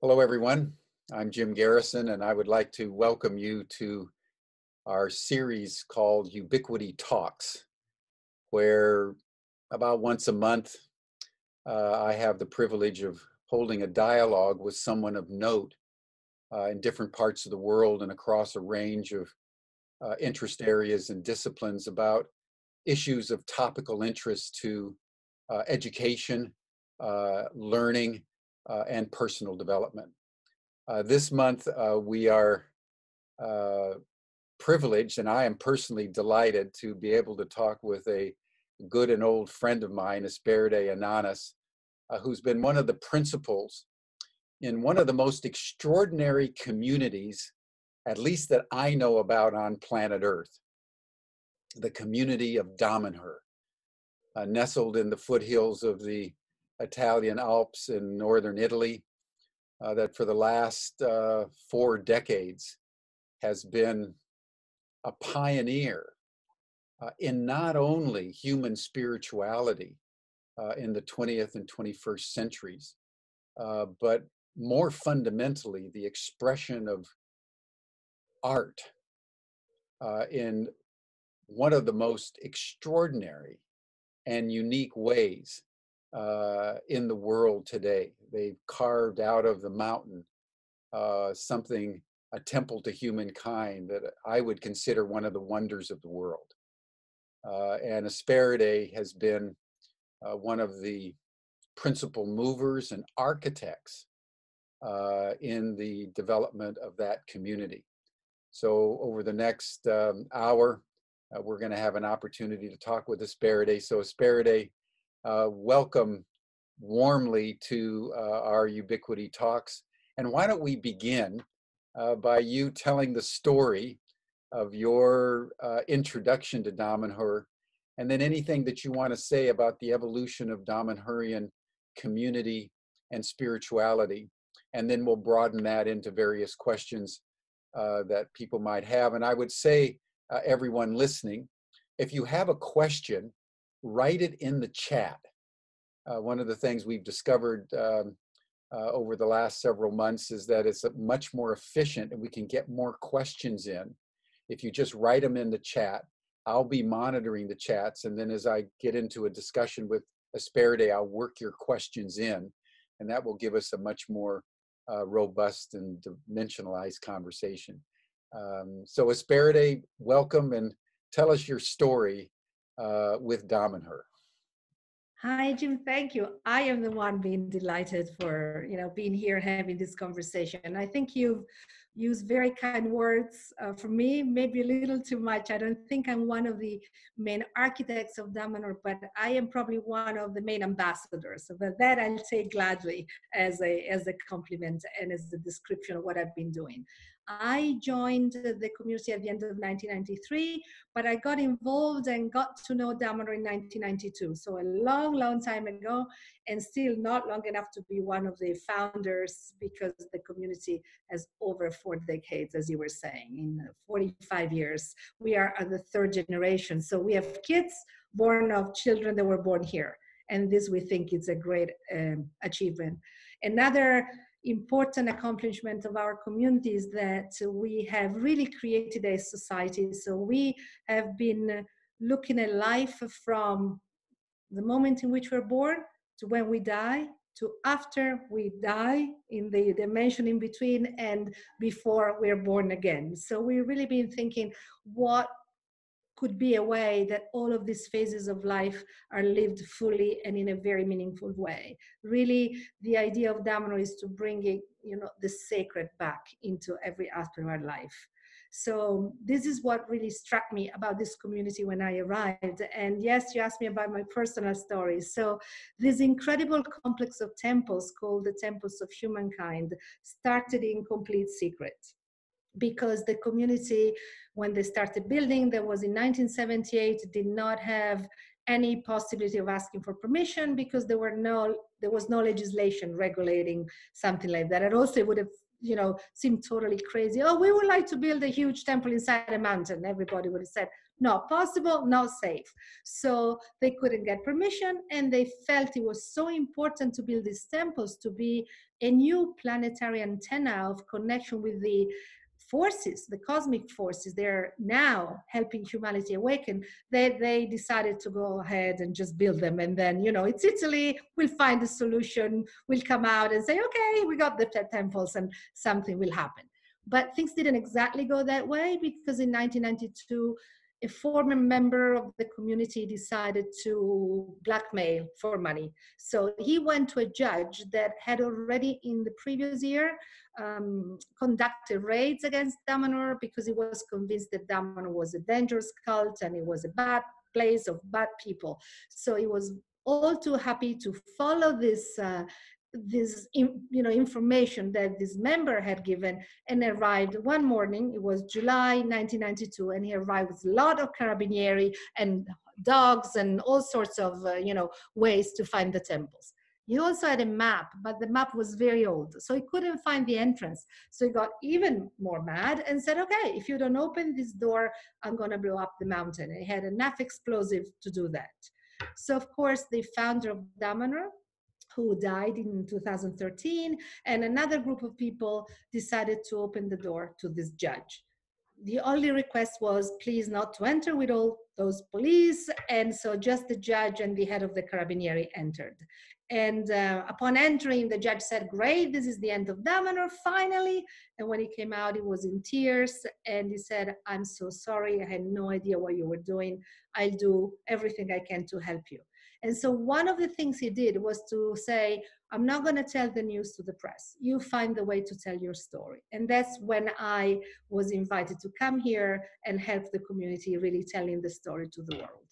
Hello, everyone. I'm Jim Garrison, and I would like to welcome you to our series called UbiquityTalks, where about once a month I have the privilege of holding a dialogue with someone of note in different parts of the world and across a range of interest areas and disciplines about issues of topical interest to education, learning, and personal development. This month, we are privileged, and I am personally delighted to be able to talk with a good and old friend of mine, Esperide Ametista, who's been one of the principals in one of the most extraordinary communities, at least that I know about on planet Earth, the community of Damanhur, nestled in the foothills of the Italian Alps in northern Italy, that for the last 4 decades has been a pioneer in not only human spirituality in the 20th and 21st centuries, but more fundamentally, the expression of art in one of the most extraordinary and unique ways in the world today. They've carved out of the mountain something, a temple to humankind that I would consider one of the wonders of the world. And Esperide has been one of the principal movers and architects in the development of that community. So over the next hour, we're going to have an opportunity to talk with Esperide. So Esperide, welcome warmly to our Ubiquity Talks. And why don't we begin by you telling the story of your introduction to Damanhur, and then anything that you want to say about the evolution of Damanhurian community and spirituality. And then we'll broaden that into various questions that people might have. And I would say, everyone listening, if you have a question, write it in the chat. One of the things we've discovered over the last several months is that it's much more efficient and we can get more questions in if you just write them in the chat. I'll be monitoring the chats, and then as I get into a discussion with Esperide, I'll work your questions in, and that will give us a much more robust and dimensionalized conversation. So Esperide, welcome, and tell us your story with Damanhur. Hi, Jim. Thank you. I am the one being delighted for being here having this conversation. I think you've used very kind words for me, maybe a little too much. I don't think I'm one of the main architects of Damanhur, but I am probably one of the main ambassadors. So that I'll take gladly as a compliment and as a description of what I've been doing. I joined the community at the end of 1993, but I got involved and got to know Damanhur in 1992. So a long, long time ago, and still not long enough to be one of the founders, because the community has over 4 decades, as you were saying. In 45 years, we are at the 3rd generation. So we have kids born of children that were born here. And this, we think, is a great achievement. Another important accomplishment of our community is that we have really created a society. So we have been looking at life from the moment in which we're born to when we die, to after we die, in the dimension in between, and before we're born again. So we've really been thinking what could be a way that all of these phases of life are lived fully and in a very meaningful way. Really, the idea of Damanhur is to bring it, the sacred back into every aspect of our life. So this is what really struck me about this community when I arrived. And yes, you asked me about my personal story. So this incredible complex of temples called the Temples of Humankind started in complete secret, because the community, when they started building, that was in 1978, did not have any possibility of asking for permission, because there was no legislation regulating something like that. And also it would have seemed totally crazy. Oh, we would like to build a huge temple inside a mountain. Everybody would have said, not possible, not safe. So they couldn't get permission, and they felt it was so important to build these temples to be a new planetary antenna of connection with the forces, the cosmic forces. They're now helping humanity awaken. They decided to go ahead and just build them. And then, it's Italy, we'll find a solution, we'll come out and say, okay, we got the temples and something will happen. But things didn't exactly go that way, because in 1992, a former member of the community decided to blackmail for money. So he went to a judge that had already in the previous year conducted raids against Damanhur, because he was convinced that Damanhur was a dangerous cult and it was a bad place of bad people. So he was all too happy to follow this information that this member had given, and arrived one morning. It was July 1992, and he arrived with a lot of carabinieri and dogs and all sorts of ways to find the temples. He also had a map, but the map was very old, so he couldn't find the entrance. So he got even more mad and said, okay, if you don't open this door, I'm going to blow up the mountain. And he had enough explosive to do that. So of course, the founder of Damanhur, who died in 2013, and another group of people decided to open the door to this judge. The only request was please not to enter with all those police, and so just the judge and the head of the Carabinieri entered. And upon entering, the judge said, great, this is the end of Damanhur, finally. And when he came out, he was in tears, and he said, I'm so sorry, I had no idea what you were doing. I'll do everything I can to help you. And so one of the things he did was to say, I'm not going to tell the news to the press. You find the way to tell your story. And that's when I was invited to come here and help the community really telling the story to the world.